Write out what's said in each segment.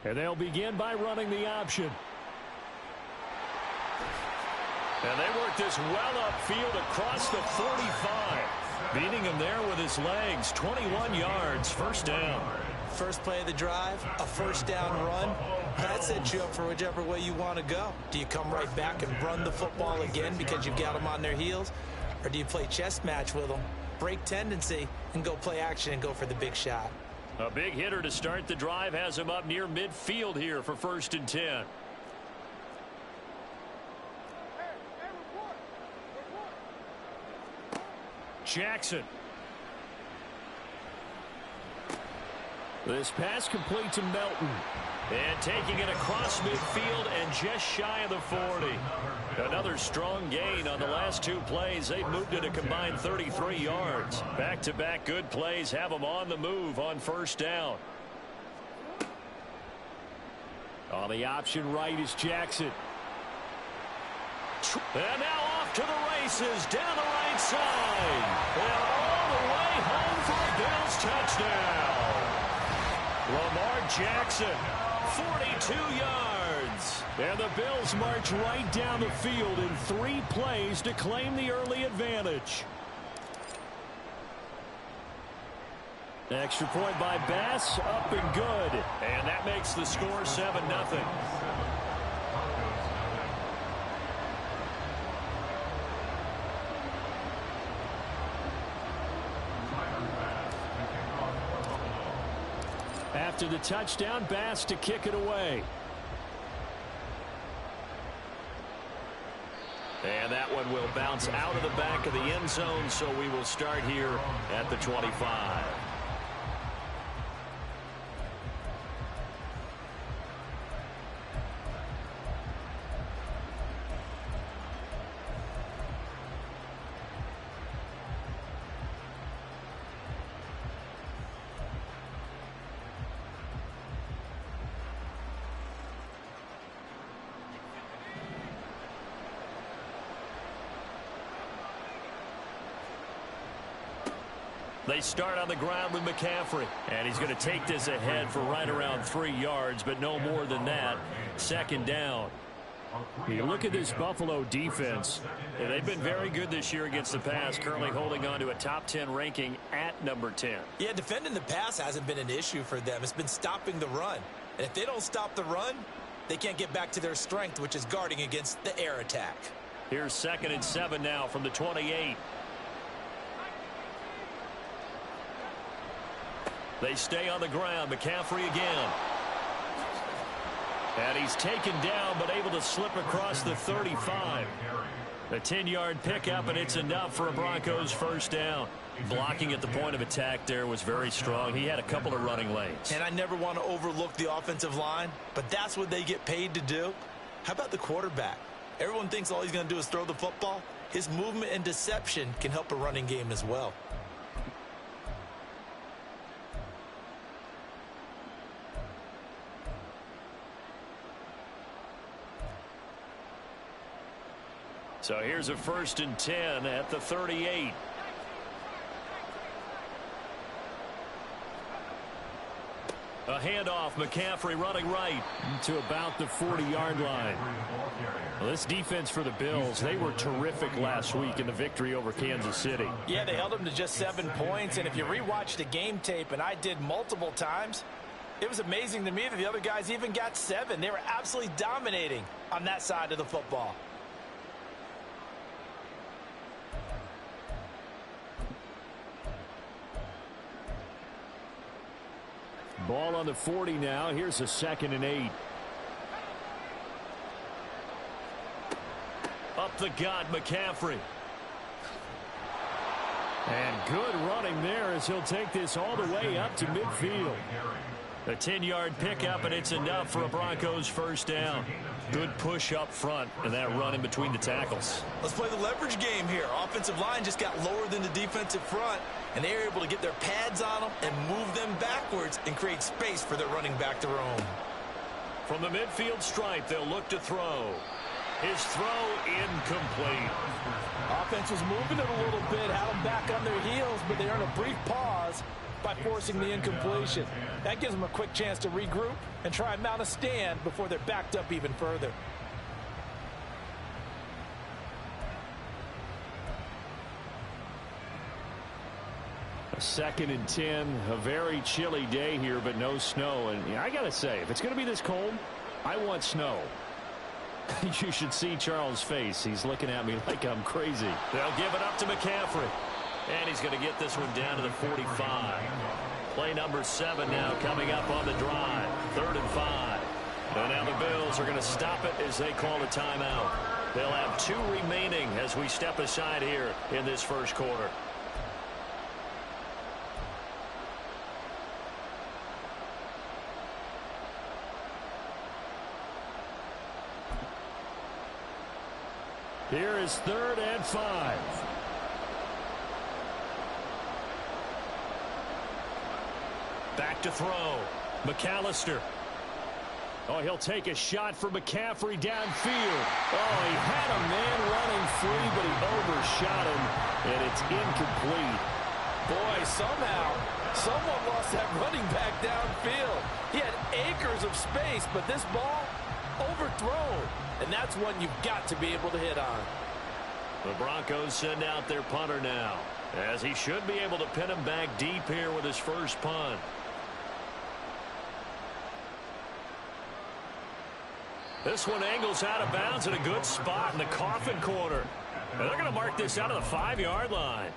And they'll begin by running the option. And they work this well upfield across the 45. Beating him there with his legs. 21 yards, first down. First play of the drive, a first down run. That sets you up for whichever way you want to go. Do you come right back and run the football again because you've got them on their heels? Or do you play chess match with them, break tendency, and go play action and go for the big shot? A big hitter to start the drive has him up near midfield here for 1st and 10. Jackson. This pass complete to Melton. And taking it across midfield and just shy of the 40. Another strong gain on the last 2 plays. They've moved it a combined 33 yards. Back-to-back good plays have them on the move on 1st down. On the option right is Jackson. And now off to the races down the right side. And all the way home for a Bills touchdown. Lamar Jackson, 42 yards. And the Bills march right down the field in 3 plays to claim the early advantage. Extra point by Bass, up and good. And that makes the score 7-0. After the touchdown, Bass to kick it away. And that one will bounce out of the back of the end zone, so we will start here at the 25. They start on the ground with McCaffrey. And he's going to take this ahead for right around 3 yards, but no more than that. 2nd down. You look at this Buffalo defense. They've been very good this year against the pass, currently holding on to a top 10 ranking at number 10. Yeah, defending the pass hasn't been an issue for them. It's been stopping the run. And if they don't stop the run, they can't get back to their strength, which is guarding against the air attack. Here's 2nd and 7 now from the 28. They stay on the ground. McCaffrey again. And he's taken down, but able to slip across the 35. A 10-yard pickup, and it's enough for a Broncos 1st down. Blocking at the point of attack there was very strong. He had a couple of running lanes. And I never want to overlook the offensive line, but that's what they get paid to do. How about the quarterback? Everyone thinks all he's going to do is throw the football. His movement and deception can help a running game as well. So here's a 1st and 10 at the 38. A handoff, McCaffrey running right to about the 40-yard line. Well, this defense for the Bills, they were terrific last week in the victory over Kansas City. Yeah, they held them to just 7 points, and if you rewatch the game tape, and I did multiple times, it was amazing to me that the other guys even got 7. They were absolutely dominating on that side of the football. Ball on the 40 now. Here's a 2nd and 8. Up the gut, McCaffrey. And good running there as he'll take this all the way up to midfield. A 10-yard pickup, and it's enough for a Broncos 1st down. Good push up front, and that run in between the tackles. Let's play the leverage game here. Offensive line just got lower than the defensive front, and they were able to get their pads on them and move them backwards and create space for their running back to roam. From the midfield stripe, they'll look to throw. His throw incomplete. Offense was moving it a little bit, had them back on their heels, but they earned a brief pause by forcing the incompletion. That gives them a quick chance to regroup and try and mount a stand before they're backed up even further. A 2nd and 10, a very chilly day here, but no snow. And I got to say, if it's going to be this cold, I want snow. You should see Charles' face. He's looking at me like I'm crazy. They'll give it up to McCaffrey. And he's going to get this one down to the 45. Play number 7 now coming up on the drive. 3rd and 5. And now the Bills are going to stop it as they call a timeout. They'll have 2 remaining as we step aside here in this first quarter. Here is 3rd and 5. Back to throw. McAllister. Oh, he'll take a shot for McCaffrey downfield. Oh, he had a man running free, but he overshot him, and it's incomplete. Boy, somehow, someone lost that running back downfield. He had acres of space, but this ball overthrown. And that's one you've got to be able to hit on. The Broncos send out their punter now, as he should be able to pin him back deep here with his first punt. This one angles out of bounds in a good spot in the coffin corner. And they're going to mark this out of the 5-yard line.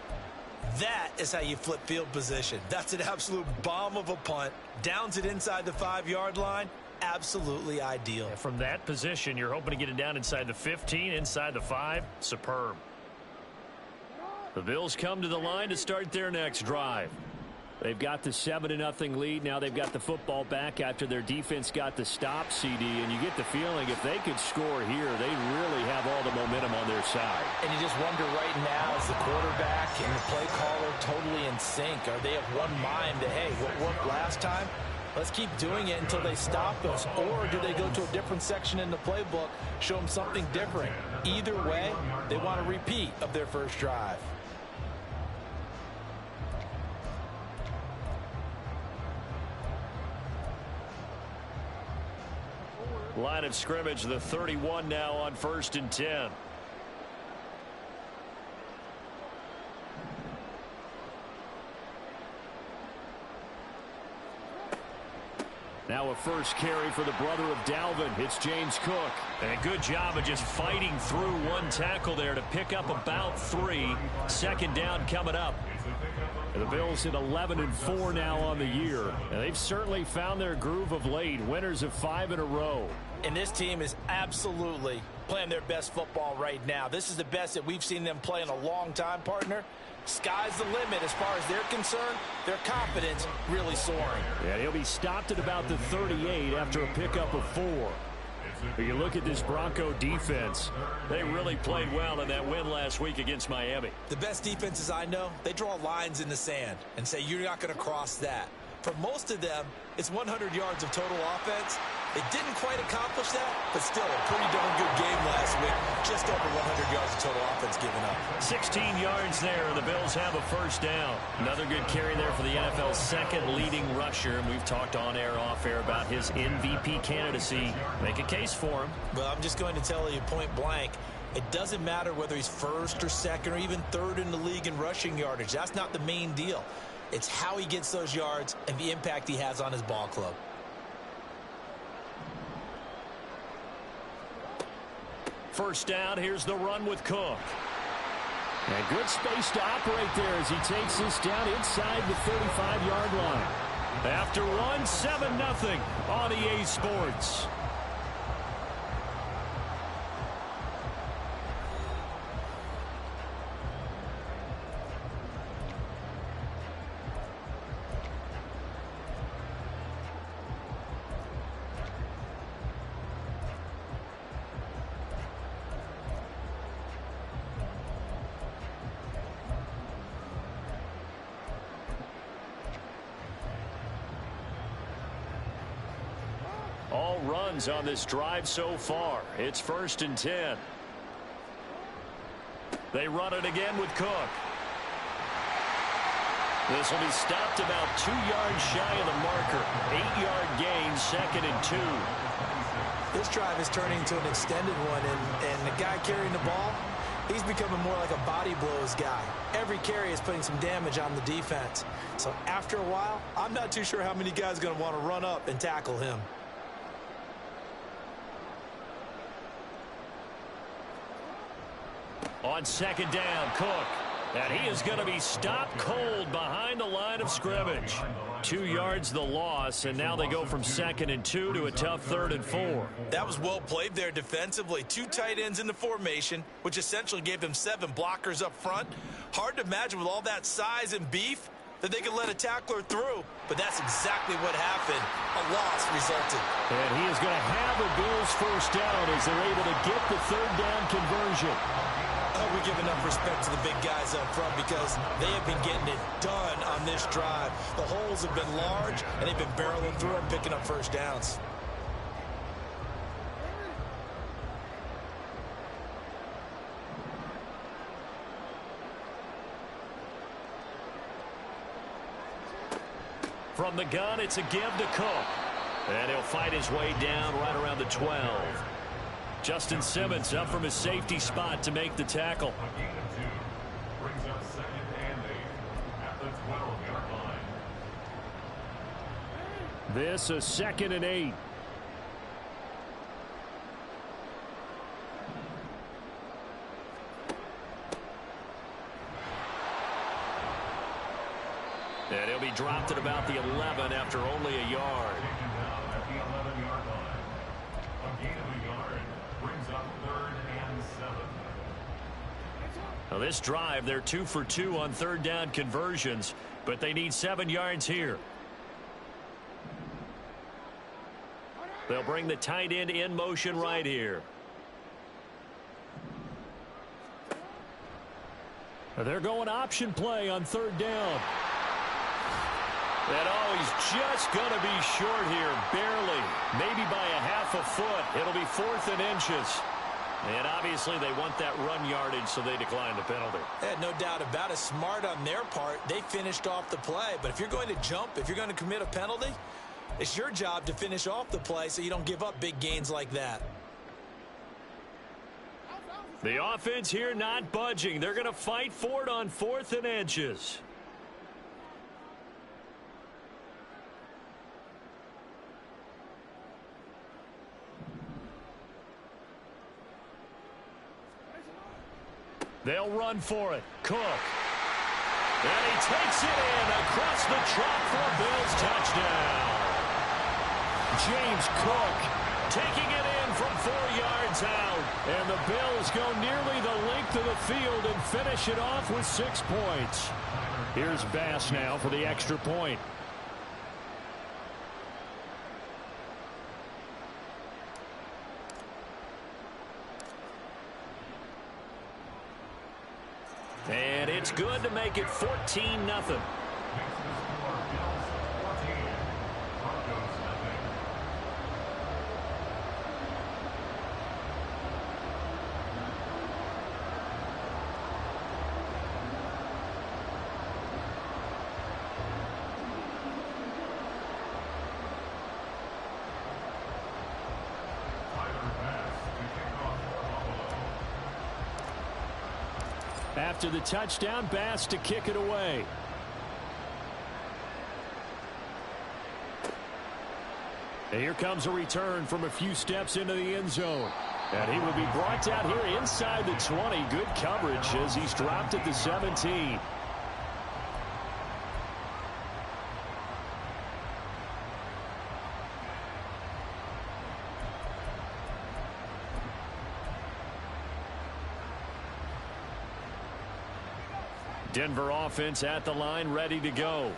That is how you flip field position. That's an absolute bomb of a punt. Downs it inside the 5-yard line. Absolutely ideal. From that position, you're hoping to get it down inside the 15, inside the 5. Superb. The Bills come to the line to start their next drive. They've got the 7-0 lead. Now they've got the football back after their defense got the stop, CD. And you get the feeling if they could score here, they really have all the momentum on their side. And you just wonder right now, is the quarterback and the play caller totally in sync? Are they of one mind that, hey, what worked last time? Let's keep doing it until they stop us. Or do they go to a different section in the playbook, show them something different? Either way, they want a repeat of their first drive. Line of scrimmage, the 31 now on 1st and 10. Now a first carry for the brother of Dalvin. It's James Cook. And a good job of just fighting through one tackle there to pick up about 3. 2nd down coming up. And the Bills at 11-4 now on the year. And they've certainly found their groove of late. Winners of 5 in a row. And this team is absolutely playing their best football right now. This is the best that we've seen them play in a long time, partner. Sky's the limit as far as they're concerned. Their confidence really soaring. Yeah, he'll be stopped at about the 38 after a pickup of 4. But you look at this Bronco defense. They really played well in that win last week against Miami. The best defenses I know, they draw lines in the sand and say you're not going to cross that. For most of them, it's 100 yards of total offense. They didn't quite accomplish that, but still a pretty darn good game last week. Just over 100 yards of total offense given up. 16 yards there, and the Bills have a first down. Another good carry there for the NFL's 2nd leading rusher. And we've talked on air, off air about his MVP candidacy. Make a case for him. Well, I'm just going to tell you point blank. It doesn't matter whether he's 1st or 2nd or even 3rd in the league in rushing yardage. That's not the main deal. It's how he gets those yards and the impact he has on his ball club. First down, here's the run with Cook. And good space to operate there as he takes this down inside the 35-yard line. After one, 7-0 on EA Sports. All runs on this drive so far. It's 1st and 10. They run it again with Cook. This will be stopped about 2 yards shy of the marker. 8-yard gain, 2nd and 2. This drive is turning into an extended one, and the guy carrying the ball, he's becoming more like a body blows guy. Every carry is putting some damage on the defense. So after a while, I'm not too sure how many guys are going to want to run up and tackle him. On 2nd down, Cook. And he is going to be stopped cold behind the line of scrimmage. 2 yards the loss, and now they go from 2nd and 2 to a tough 3rd and 4. That was well played there defensively. 2 tight ends in the formation, which essentially gave them 7 blockers up front. Hard to imagine with all that size and beef that they could let a tackler through, but that's exactly what happened. A loss resulted. And he is going to have a Bills first down as they're able to get the 3rd down conversion. We give enough respect to the big guys up front because they have been getting it done on this drive. The holes have been large, and they've been barreling through them, picking up first downs. From the gun, it's a give to Cook. And he'll fight his way down right around the 12. Justin Simmons up from his safety spot to make the tackle. Brings up 2nd and 8 at the 12-yard line. This a 2nd and 8. And he'll be dropped at about the 11 after only a yard. At the 11-yard line. A gain of a yard brings up 3rd and 7. Now this drive, they're 2 for 2 on 3rd down conversions, but they need 7 yards here. They'll bring the tight end in motion right here. They're going option play on 3rd down. And oh, he's just going to be short here, barely, maybe by a half a foot. It'll be 4th and inches. And obviously they want that run yardage, so they decline the penalty. No doubt about it. Smart on their part. They finished off the play. But if you're going to jump, if you're going to commit a penalty, it's your job to finish off the play so you don't give up big gains like that. The offense here not budging. They're going to fight for it on 4th and inches. They'll run for it. Cook. And he takes it in across the chalk for a Bills touchdown. James Cook taking it in from 4 yards out. And the Bills go nearly the length of the field and finish it off with 6 points. Here's Bass now for the extra point. And it's good to make it 14-0. After the touchdown, Bass to kick it away. And here comes a return from a few steps into the end zone. And he will be brought down here inside the 20. Good coverage as he's dropped at the 17. Denver offense at the line, ready to go.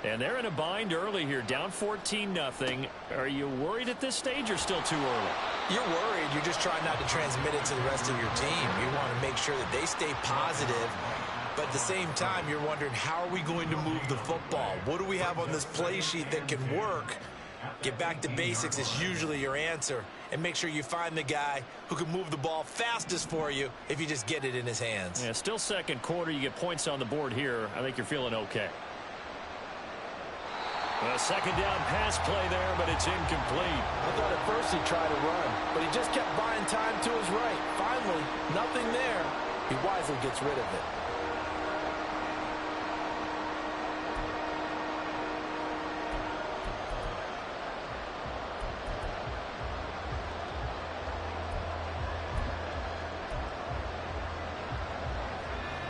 And they're in a bind early here, down 14-0. Are you worried at this stage or still too early? You're worried. You're just trying not to transmit it to the rest of your team. You want to make sure that they stay positive. But at the same time, you're wondering, how are we going to move the football? What do we have on this play sheet that can work? Get back to basics is usually your answer, and make sure you find the guy who can move the ball fastest for you if you just get it in his hands. Yeah, still second quarter. You get points on the board here. I think you're feeling okay. A second down pass play there, but it's incomplete. I thought at first he'd try to run, but he just kept buying time to his right. Finally, nothing there. He wisely gets rid of it.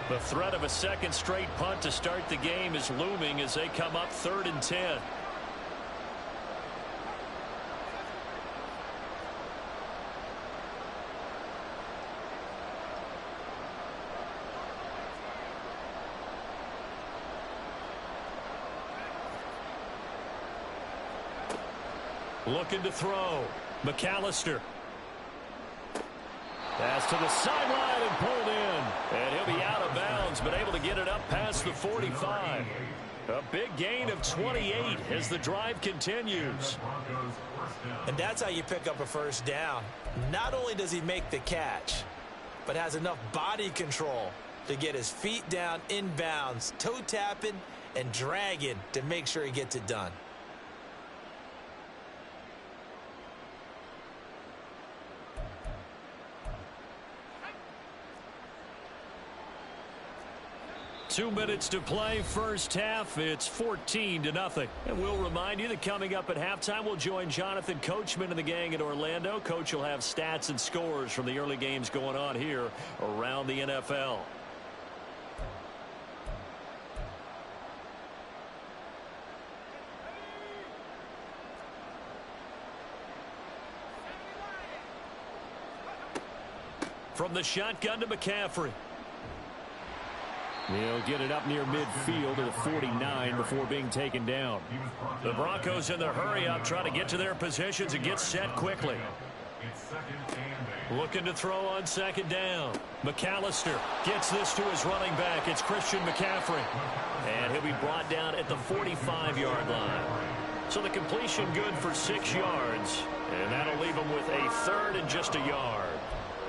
The threat of a second straight punt to start the game is looming as they come up 3rd and 10. Looking to throw. McAllister. Pass to the sideline and pulled in. And he'll be out of bounds, but able to get it up past the 45. A big gain of 28 as the drive continues. And that's how you pick up a first down. Not only does he make the catch, but has enough body control to get his feet down inbounds, toe tapping and dragging to make sure he gets it done. Two minutes to play, first half. It's 14-0. And we'll remind you that coming up at halftime, we'll join Jonathan Coachman and the gang in Orlando. Coach will have stats and scores from the early games going on here around the NFL. From the shotgun to McCaffrey. He'll get it up near midfield to the 49 before being taken down. The Broncos in the hurry-up try to get to their positions and get set quickly. Looking to throw on second down. McAllister gets this to his running back. It's Christian McCaffrey. And he'll be brought down at the 45-yard line. So the completion good for 6 yards. And that'll leave him with a third and just a yard.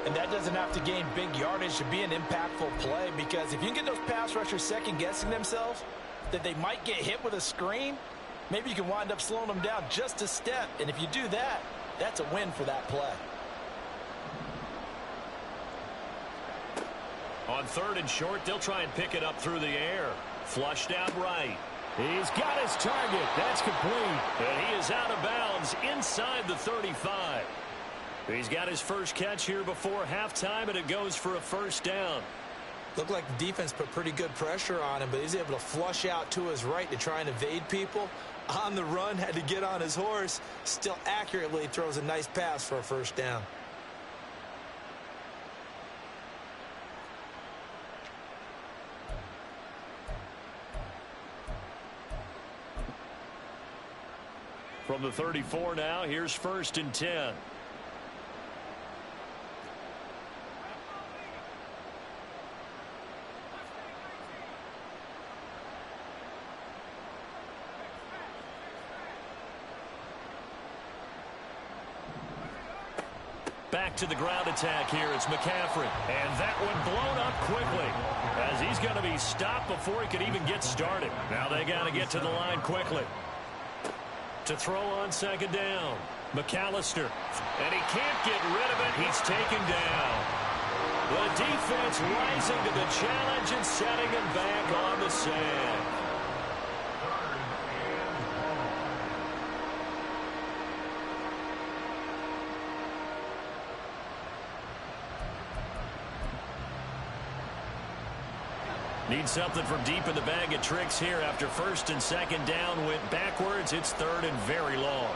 And that doesn't have to gain big yardage to be an impactful play, because if you can get those pass rushers second-guessing themselves that they might get hit with a screen, maybe you can wind up slowing them down just a step. And if you do that, that's a win for that play. On 3rd and short, they'll try and pick it up through the air. Flushed out right. He's got his target. That's complete. And he is out of bounds inside the 35. He's got his first catch here before halftime, and it goes for a first down. Looked like the defense put pretty good pressure on him, but he's able to flush out to his right to try and evade people. On the run, had to get on his horse. Still accurately throws a nice pass for a first down. From the 34 now, here's 1st and 10. Back to the ground attack here. It's McCaffrey. And that one blown up quickly as he's going to be stopped before he could even get started. Now they got to get to the line quickly. To throw on second down. McAllister. And he can't get rid of it. He's taken down. The defense rising to the challenge and setting him back on the sand. Need something from deep in the bag of tricks here after 1st and 2nd down went backwards. It's 3rd and very long.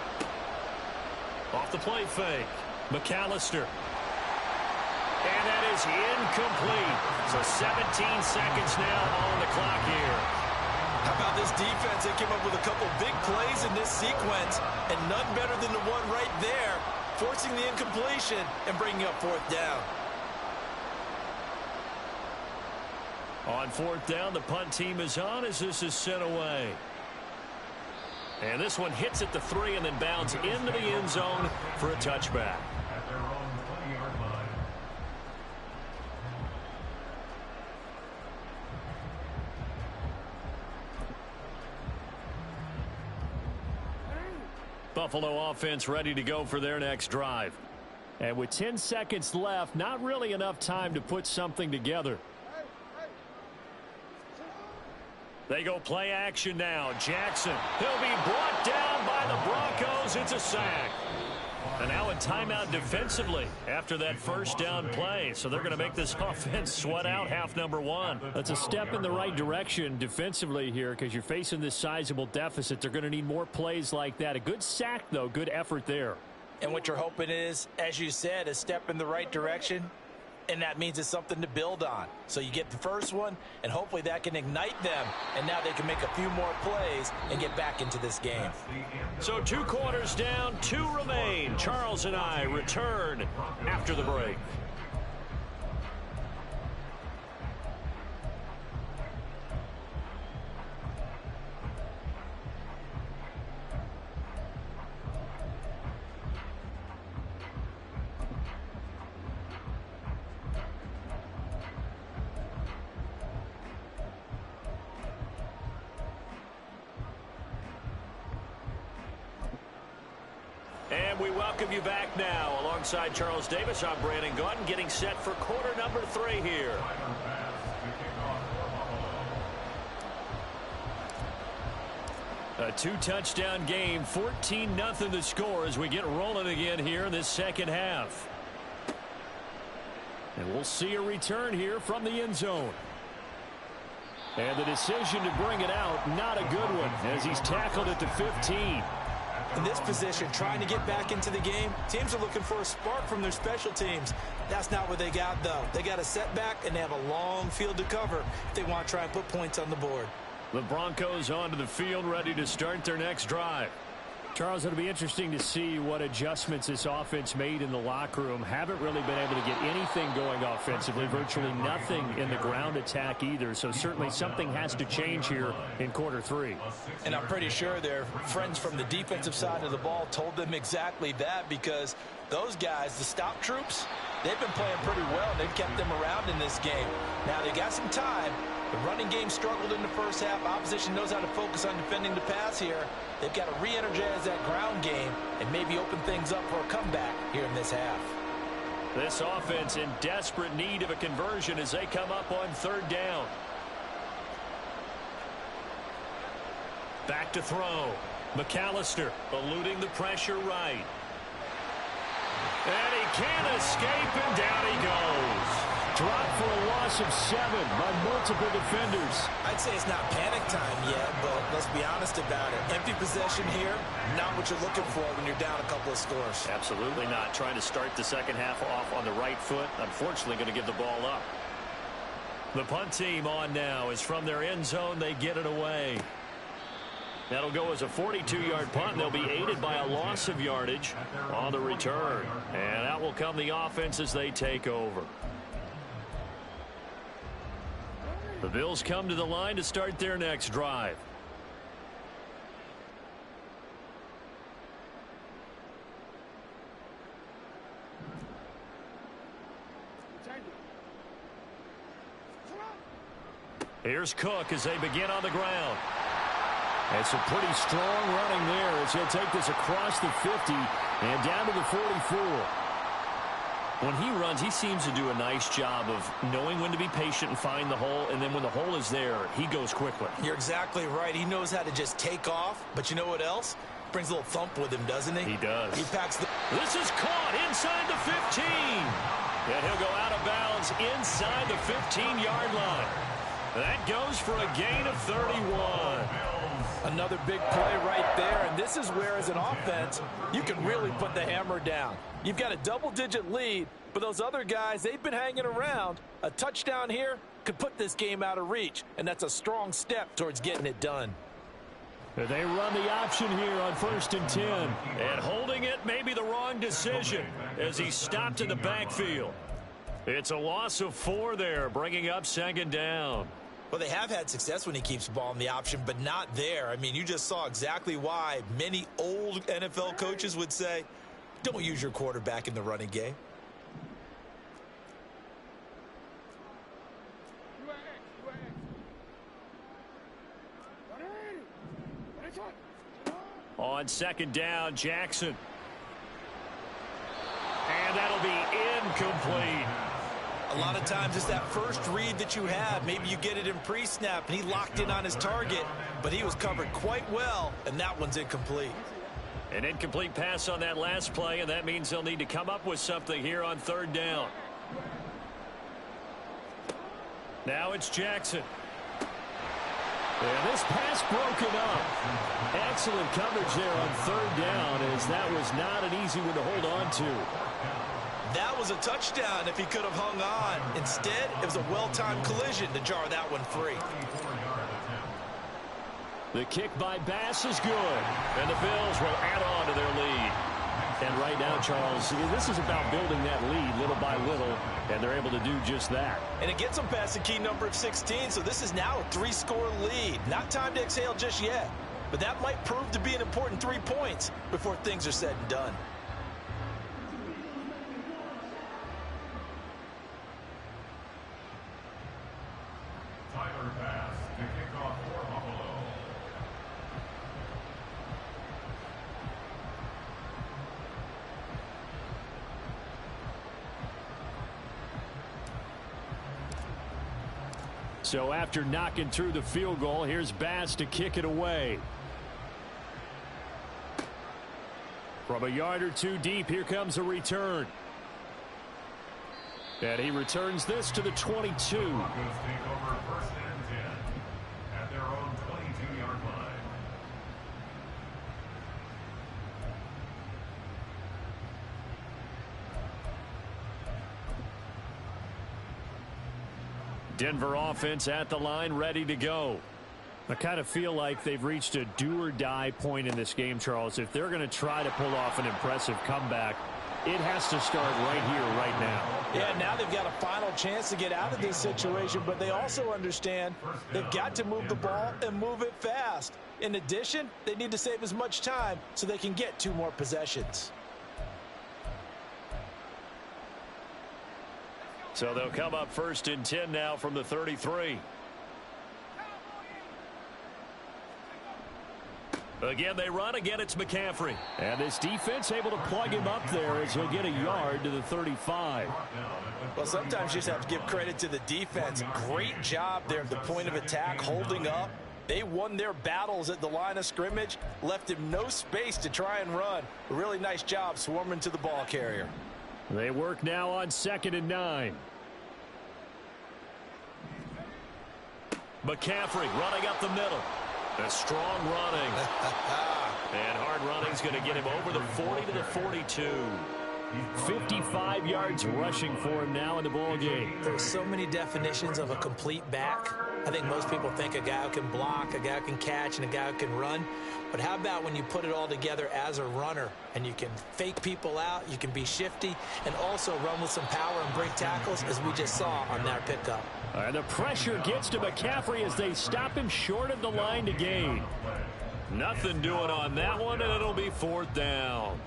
Off the play fake. McAllister. And that is incomplete. So 17 seconds now on the clock here. How about this defense? They came up with a couple big plays in this sequence, and none better than the one right there, forcing the incompletion and bringing up 4th down. On 4th down, the punt team is on as this is sent away. And this one hits at the 3 and then bounds into the end zone for a touchback. At their own 20-yard line. Buffalo offense ready to go for their next drive. And with 10 seconds left, not really enough time to put something together. They go play action now. Jackson, he'll be brought down by the Broncos. It's a sack. And now a timeout defensively after that first down play. So they're going to make this offense sweat out half number 1. That's a step in the right direction defensively here because you're facing this sizable deficit. They're going to need more plays like that. A good sack, though. Good effort there. And what you're hoping is, as you said, a step in the right direction. And that means it's something to build on. So you get the first one, and hopefully that can ignite them. And now they can make a few more plays and get back into this game. So 2 quarters down, 2 remain. Charles and I return after the break. And we welcome you back now. Alongside Charles Davis, I'm Brandon Gaudin, getting set for quarter number 3 here. A 2-touchdown game, 14-0 the score as we get rolling again here in this second half. And we'll see a return here from the end zone. And the decision to bring it out, not a good one, as he's tackled at the 15. In this position, trying to get back into the game, teams are looking for a spark from their special teams. That's not what they got, though. They got a setback, and they have a long field to cover if they want to try and put points on the board. The Broncos onto the field, ready to start their next drive. Charles, it'll be interesting to see what adjustments this offense made in the locker room. Haven't really been able to get anything going offensively, virtually nothing in the ground attack either. So certainly something has to change here in quarter 3. And I'm pretty sure their friends from the defensive side of the ball told them exactly that, because those guys, the stop troops, they've been playing pretty well. They've kept them around in this game. Now they got some time. The running game struggled in the first half. Opposition knows how to focus on defending the pass here. They've got to re-energize that ground game and maybe open things up for a comeback here in this half. This offense in desperate need of a conversion as they come up on 3rd down. Back to throw. McAllister eluding the pressure right. And he can't escape, and down he goes. Dropped for a loss of 7 by multiple defenders. I'd say it's not panic time yet, but let's be honest about it. Empty possession here, not what you're looking for when you're down a couple of scores. Absolutely not. Trying to start the second half off on the right foot. Unfortunately, going to give the ball up. The punt team on now is from their end zone. They get it away. That'll go as a 42-yard punt. They'll be aided by a loss of yardage on the return. And out will come the offense as they take over. The Bills come to the line to start their next drive. Here's Cook as they begin on the ground. It's a pretty strong running there as he'll take this across the 50 and down to the 44. When he runs, he seems to do a nice job of knowing when to be patient and find the hole, and then when the hole is there, he goes quickly. You're exactly right. He knows how to just take off, but you know what else? Brings a little thump with him, doesn't he? He does. He packs the... This is caught inside the 15. And he'll go out of bounds inside the 15-yard line. That goes for a gain of 31. Another big play right there, and this is where, as an offense, you can really put the hammer down. You've got a double-digit lead, but those other guys, they've been hanging around. A touchdown here could put this game out of reach, and that's a strong step towards getting it done. They run the option here on 1st and 10. And holding it may be the wrong decision as he stopped in the backfield. It's a loss of 4 there, bringing up 2nd down. Well, they have had success when he keeps the ball in the option, but not there. I mean, you just saw exactly why many old NFL coaches would say, don't use your quarterback in the running game. On second down, Jackson. And that'll be incomplete. A lot of times it's that first read that you have. Maybe you get it in pre-snap, and he locked in on his target, but he was covered quite well, and that one's incomplete. An incomplete pass on that last play, and that means they'll need to come up with something here on third down. Now it's Jackson. And this pass broken up. Excellent coverage there on third down, as that was not an easy one to hold on to. That was a touchdown if he could have hung on. Instead, it was a well-timed collision to jar that one free. The kick by Bass is good, and the Bills will add on to their lead. And right now, Charles, this is about building that lead little by little, and they're able to do just that. And it gets them past the key number of 16, so this is now a 3-score lead. Not time to exhale just yet, but that might prove to be an important 3 points before things are said and done. So after knocking through the field goal, here's Bass to kick it away. From a yard or two deep, here comes a return. And he returns this to the 22. Broncos take over first and 10 at their own 22-yard line. Denver offense at the line, ready to go. I kind of feel like they've reached a do-or-die point in this game, Charles. If they're going to try to pull off an impressive comeback, it has to start right here, right now. Yeah, now they've got a final chance to get out of this situation, but they also understand they've got to move the ball and move it fast. In addition, they need to save as much time so they can get 2 more possessions. So they'll come up first and 10 now from the 33. Again, they run. Again, it's McCaffrey. And this defense able to plug him up there as he'll get a yard to the 35. Well, sometimes you just have to give credit to the defense. Great job there at the point of attack, holding up. They won their battles at the line of scrimmage, left him no space to try and run. A really nice job swarming to the ball carrier. They work now on 2nd and 9. McCaffrey running up the middle. A strong running. And hard running's going to get him over the 40 to the 42. 55 yards rushing for him now in the ball game. There's so many definitions of a complete back. I think most people think a guy who can block, a guy who can catch, and a guy who can run. But how about when you put it all together as a runner and you can fake people out, you can be shifty, and also run with some power and break tackles, as we just saw on that pickup. And the pressure gets to McCaffrey as they stop him short of the line to gain. Nothing doing on that one, and it'll be 4th down.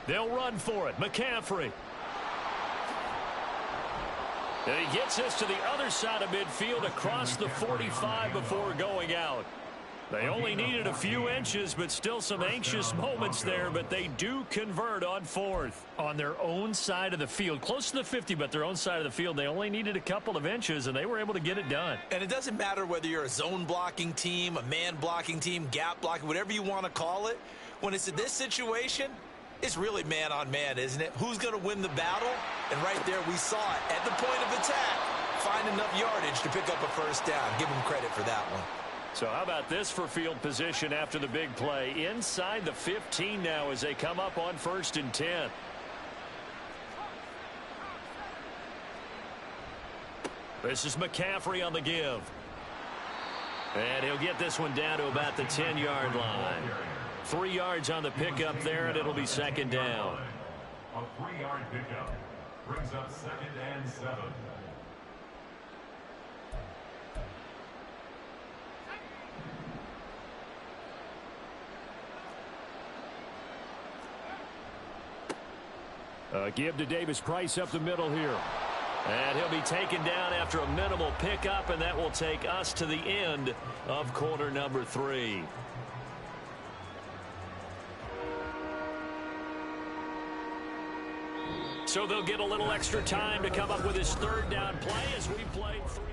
They'll run for it. McCaffrey. And he gets this to the other side of midfield across the 45 before going out. They only needed a few inches, but still some anxious moments there, but they do convert on 4th. On their own side of the field. Close to the 50, but their own side of the field. They only needed a couple of inches, and they were able to get it done. And it doesn't matter whether you're a zone blocking team, a man blocking team, gap blocking, whatever you want to call it. When it's in this situation, it's really man on man, isn't it? Who's going to win the battle? And right there we saw it. At the point of attack, find enough yardage to pick up a first down. Give him credit for that one. So how about this for field position after the big play? Inside the 15 now as they come up on 1st and 10. This is McCaffrey on the give. And he'll get this one down to about the 10-yard line. 3 yards on the pickup there, and it'll be 2nd down. A 3-yard pickup brings up 2nd and 7. Give to Davis Price up the middle here. And he'll be taken down after a minimal pickup, and that will take us to the end of quarter number 3. So they'll get a little extra time to come up with his 3rd down play as we played 3.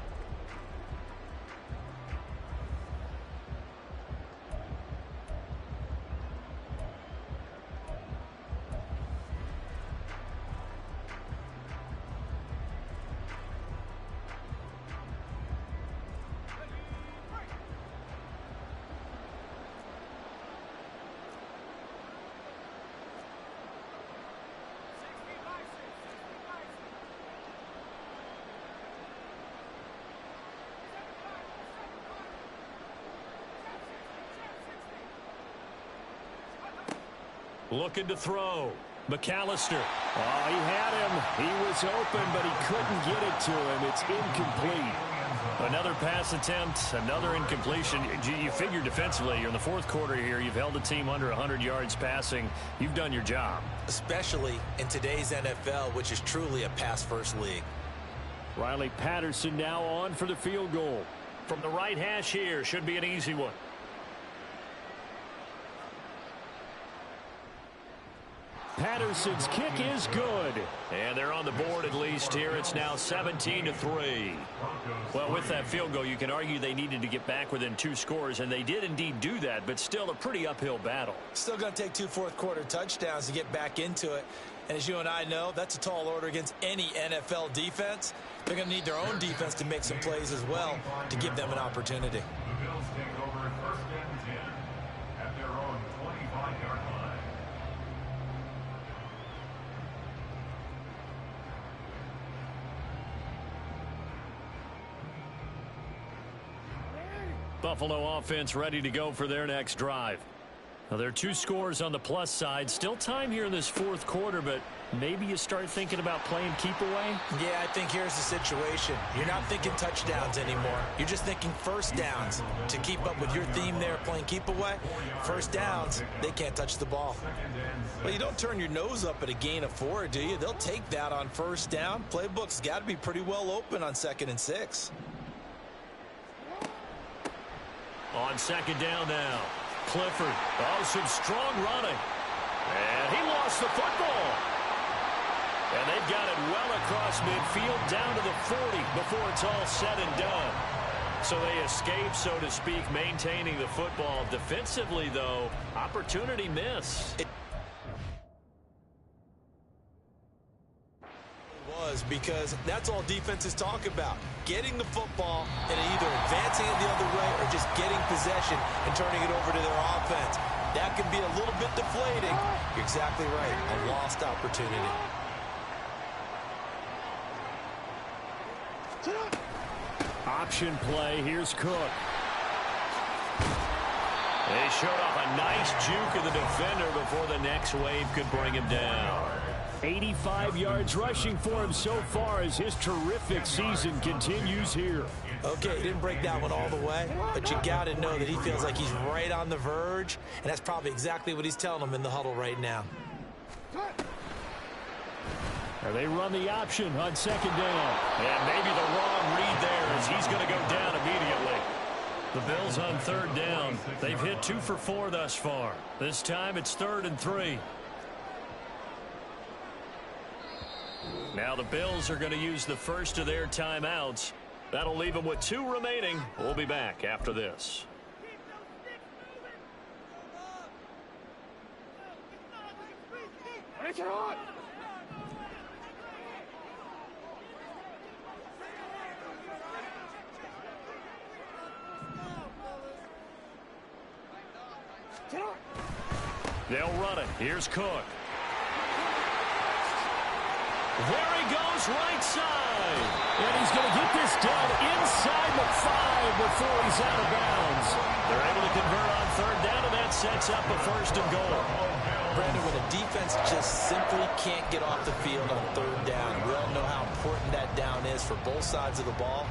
Looking to throw. McAllister. Oh, he had him. He was open, but he couldn't get it to him. It's incomplete. Another pass attempt, another incompletion. You figure defensively, you're in the 4th quarter here. You've held the team under 100 yards passing. You've done your job. Especially in today's NFL, which is truly a pass-first league. Riley Patterson now on for the field goal. From the right hash here, should be an easy one. Patterson's kick is good. And they're on the board at least here. It's now 17-3. Well, with that field goal, you can argue they needed to get back within 2 scores, and they did indeed do that, but still a pretty uphill battle. Still going to take 2 fourth-quarter touchdowns to get back into it. And as you and I know, that's a tall order against any NFL defense. They're going to need their own defense to make some plays as well to give them an opportunity. The Bills take over 1st and 10 at their own 25-yard line. Buffalo offense ready to go for their next drive. Now, there are 2 scores on the plus side. Still time here in this 4th quarter, but maybe you start thinking about playing keep away? Yeah, I think here's the situation. You're not thinking touchdowns anymore. You're just thinking first downs. To keep up with your theme there, playing keep away, first downs, they can't touch the ball. Well, you don't turn your nose up at a gain of 4, do you? They'll take that on first down. Playbook's got to be pretty well open on 2nd and 6. On 2nd down now. Clifford. Oh, some strong running. And he lost the football. And they've got it well across midfield down to the 40 before it's all said and done. So they escape, so to speak, maintaining the football. Defensively, though, opportunity miss. Because that's all defenses talk about. Getting the football and either advancing it the other way or just getting possession and turning it over to their offense. That can be a little bit deflating. You're exactly right. A lost opportunity. Option play. Here's Cook. They showed off a nice juke of the defender before the next wave could bring him down. 85 yards rushing for him so far as his terrific season continues here. Okay, he didn't break that one all the way, but you got to know that he feels like he's right on the verge, and that's probably exactly what he's telling them in the huddle right now. And they run the option on 2nd down. And maybe the wrong read there as he's going to go down immediately. The Bills on 3rd down. They've hit 2 for 4 thus far. This time it's 3rd and 3. Now the Bills are going to use the first of their timeouts. That'll leave them with 2 remaining. We'll be back after this. Make it on! They'll run it. Here's Cook. There he goes, right side. And he's going to get this done inside the 5 before he's out of bounds. They're able to convert on third down, and that sets up a first and goal. Brandon, when a defense just simply can't get off the field on third down, we all know how important that down is for both sides of the ball.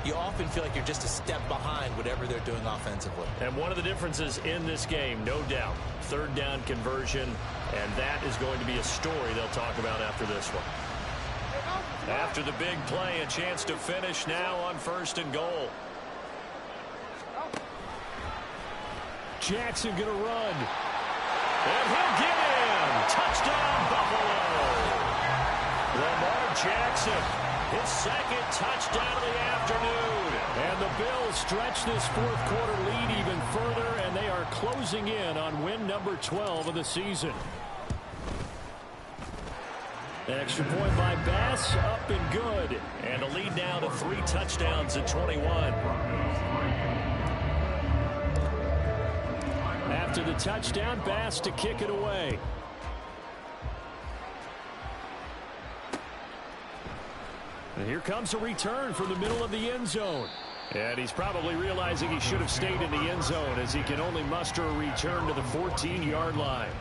You often feel like you're just a step behind whatever they're doing offensively. And one of the differences in this game, no doubt, third down conversion, and that is going to be a story they'll talk about after this one. After the big play, a chance to finish now on first and goal. Jackson going to run. And he'll get in. Touchdown, Buffalo. Lamar Jackson. His second touchdown of the afternoon. And the Bills stretch this fourth quarter lead even further, and they are closing in on win number 12 of the season. Extra point by Bass, up and good. And a lead now to 3 touchdowns at 21. After the touchdown, Bass to kick it away. And here comes a return from the middle of the end zone. And he's probably realizing he should have stayed in the end zone as he can only muster a return to the 14-yard line.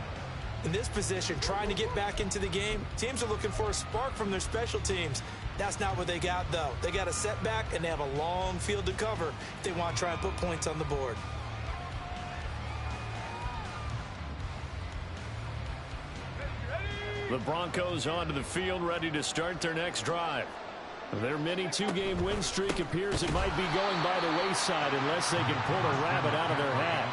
In this position, trying to get back into the game, teams are looking for a spark from their special teams. That's not what they got, though. They got a setback, and they have a long field to cover if they want to try and put points on the board. The Broncos onto the field, ready to start their next drive. Their mini 2-game win streak appears it might be going by the wayside unless they can pull a rabbit out of their hat.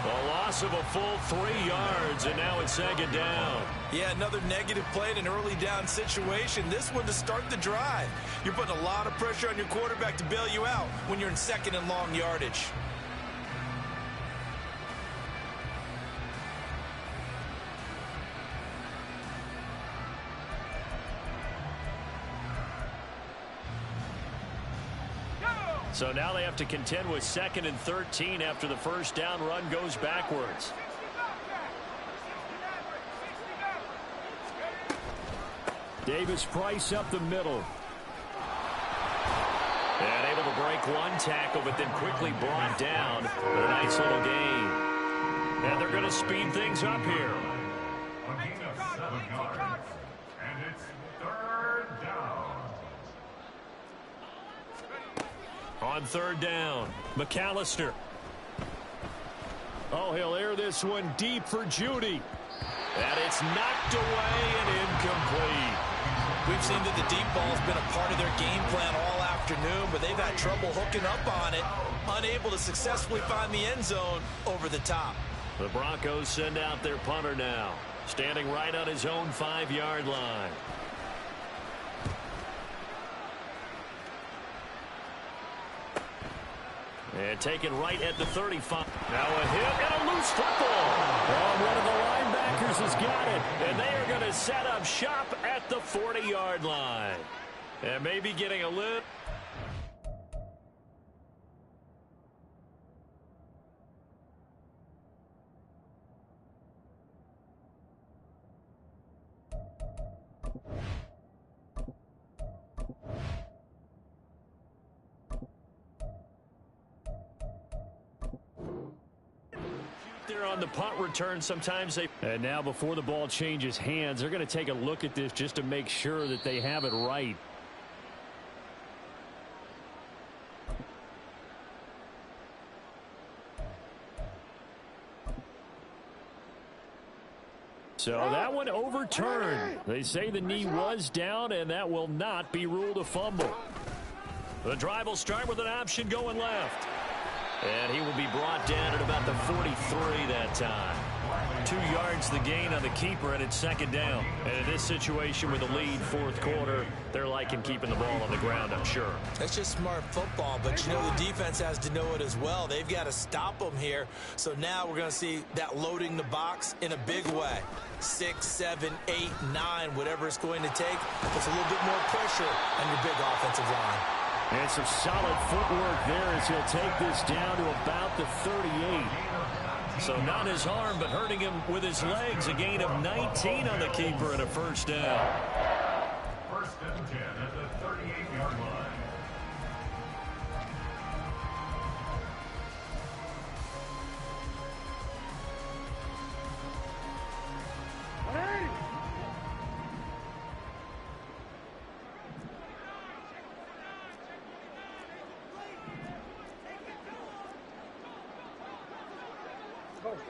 A loss of a full 3 yards, and now it's second down. Yeah, another negative play in an early down situation. This one to start the drive. You're putting a lot of pressure on your quarterback to bail you out when you're in second and long yardage. So now they have to contend with 2nd and 13 after the first down run goes backwards. Davis-Price up the middle. And able to break one tackle, but then quickly brought down. But a nice little gain. And they're going to speed things up here. A gain of 7 yards, and it's third down. On third down, McAllister. Oh, he'll air this one deep for Judy. And it's knocked away and incomplete. We've seen that the deep ball's been a part of their game plan all afternoon, but they've had trouble hooking up on it, unable to successfully find the end zone over the top. The Broncos send out their punter now, standing right on his own 5-yard line. And taken right at the 35. Now a hit and a loose football. And one of the linebackers has got it. And they are going to set up shop at the 40-yard line. And maybe getting a little... on the punt return, sometimes they... And now before the ball changes hands, they're going to take a look at this just to make sure that they have it right. So that one overturned. They say the knee was down, and that will not be ruled a fumble. The drive will start with an option going left. And he will be brought down at about the 43 that time. 2 yards the gain on the keeper, and it's second down. And in this situation with the lead, fourth quarter, they're liking keeping the ball on the ground, I'm sure. That's just smart football, but you know the defense has to know it as well. They've got to stop them here. So now we're going to see that loading the box in a big way. 6, 7, 8, 9, whatever it's going to take. Puts a little bit more pressure on your big offensive line. And some solid footwork there as he'll take this down to about the 38. So not his arm, but hurting him with his legs. A gain of 19 on the keeper and a first down. First and 10 at the 38-yard line.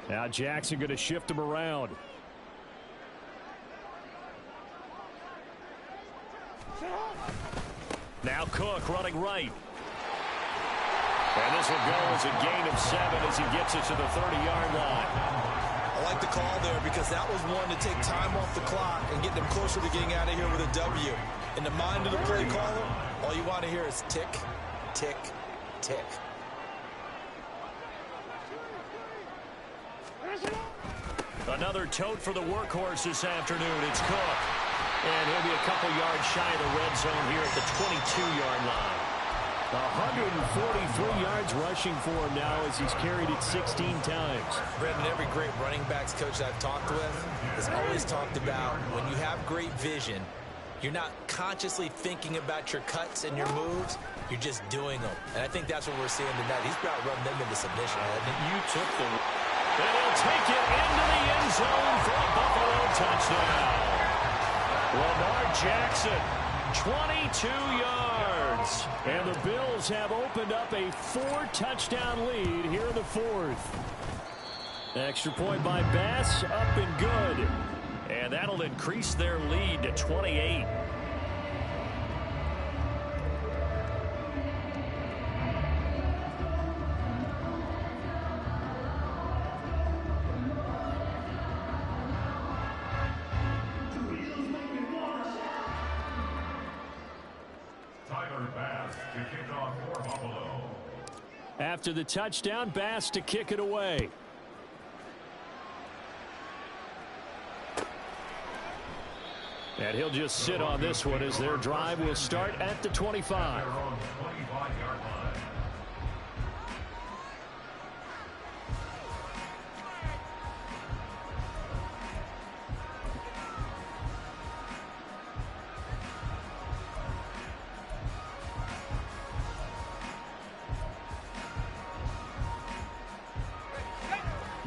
Now Jackson going to shift him around. Now Cook running right. And this will go as a gain of 7 as he gets it to the 30-yard line. I like the call there because that was one to take time off the clock and get them closer to getting out of here with a W. In the mind of the play caller, all you want to hear is tick, tick, tick. Another tote for the workhorse this afternoon. It's Cook. And he'll be a couple yards shy of the red zone here at the 22-yard line. 143 yards rushing for him now as he's carried it 16 times. Brendan, every great running backs coach I've talked with has always talked about when you have great vision, you're not consciously thinking about your cuts and your moves. You're just doing them. And I think that's what we're seeing tonight. He's about running them into submission. You took the... And he'll take it into the end zone for a Buffalo touchdown. Lamar Jackson, 22 yards. And the Bills have opened up a 4-touchdown lead here in the fourth. Extra point by Bass, up and good. And that'll increase their lead to 28. After the touchdown, Bass to kick it away. And he'll just sit on this one as their drive will start at the 25.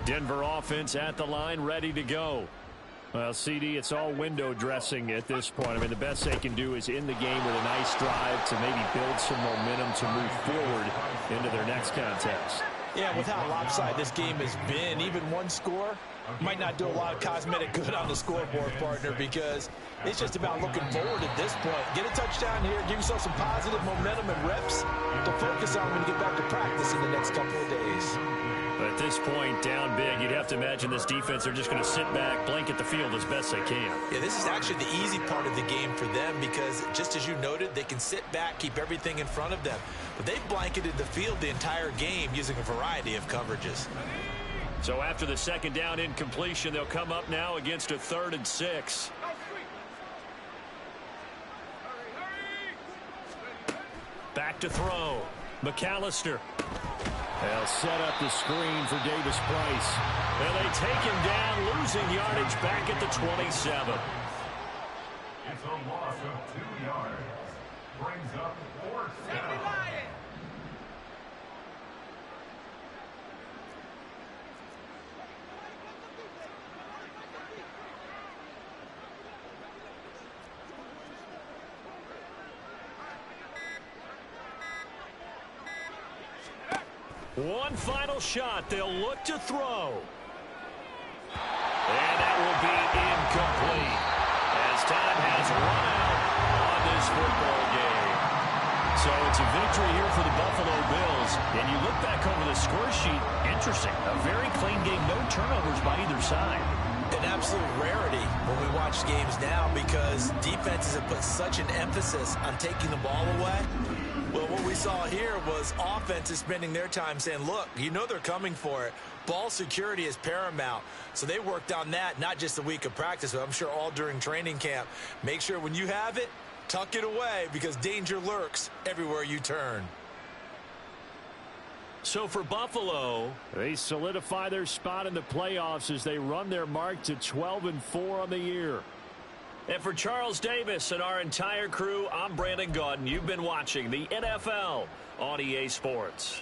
Denver offense at the line, ready to go. Well, CD, it's all window dressing at this point. I mean, the best they can do is in the game with a nice drive to maybe build some momentum to move forward into their next contest. Yeah, with how lopsided this game has been, even one score might not do a lot of cosmetic good on the scoreboard, partner, because it's just about looking forward at this point. Get a touchdown here, give yourself some positive momentum and reps to focus on when you get back to practice in the next couple of days. But at this point, down big, you'd have to imagine this defense are just going to sit back, blanket the field as best they can. Yeah, this is actually the easy part of the game for them because, just as you noted, they can sit back, keep everything in front of them. But they've blanketed the field the entire game using a variety of coverages. So after the second down incompletion, they'll come up now against a 3rd and 6. Back to throw. McAllister. They'll set up the screen for Davis Price. And they take him down, losing yardage back at the 27. It's a loss of 2 yards. Brings up 4th down. One final shot. They'll look to throw. And that will be incomplete as time has run out on this football game. So it's a victory here for the Buffalo Bills. And you look back over the score sheet, interesting. A very clean game, no turnovers by either side. An absolute rarity when we watch games now because defenses have put such an emphasis on taking the ball away. Well, what we saw here was offenses spending their time saying, look, you know they're coming for it. Ball security is paramount. So they worked on that, not just the week of practice, but I'm sure all during training camp. Make sure when you have it, Tuck it away because danger lurks everywhere you turn. So for Buffalo, they solidify their spot in the playoffs as they run their mark to 12-4 on the year. And for Charles Davis and our entire crew, I'm Brandon Gaudin. You've been watching the NFL on EA Sports.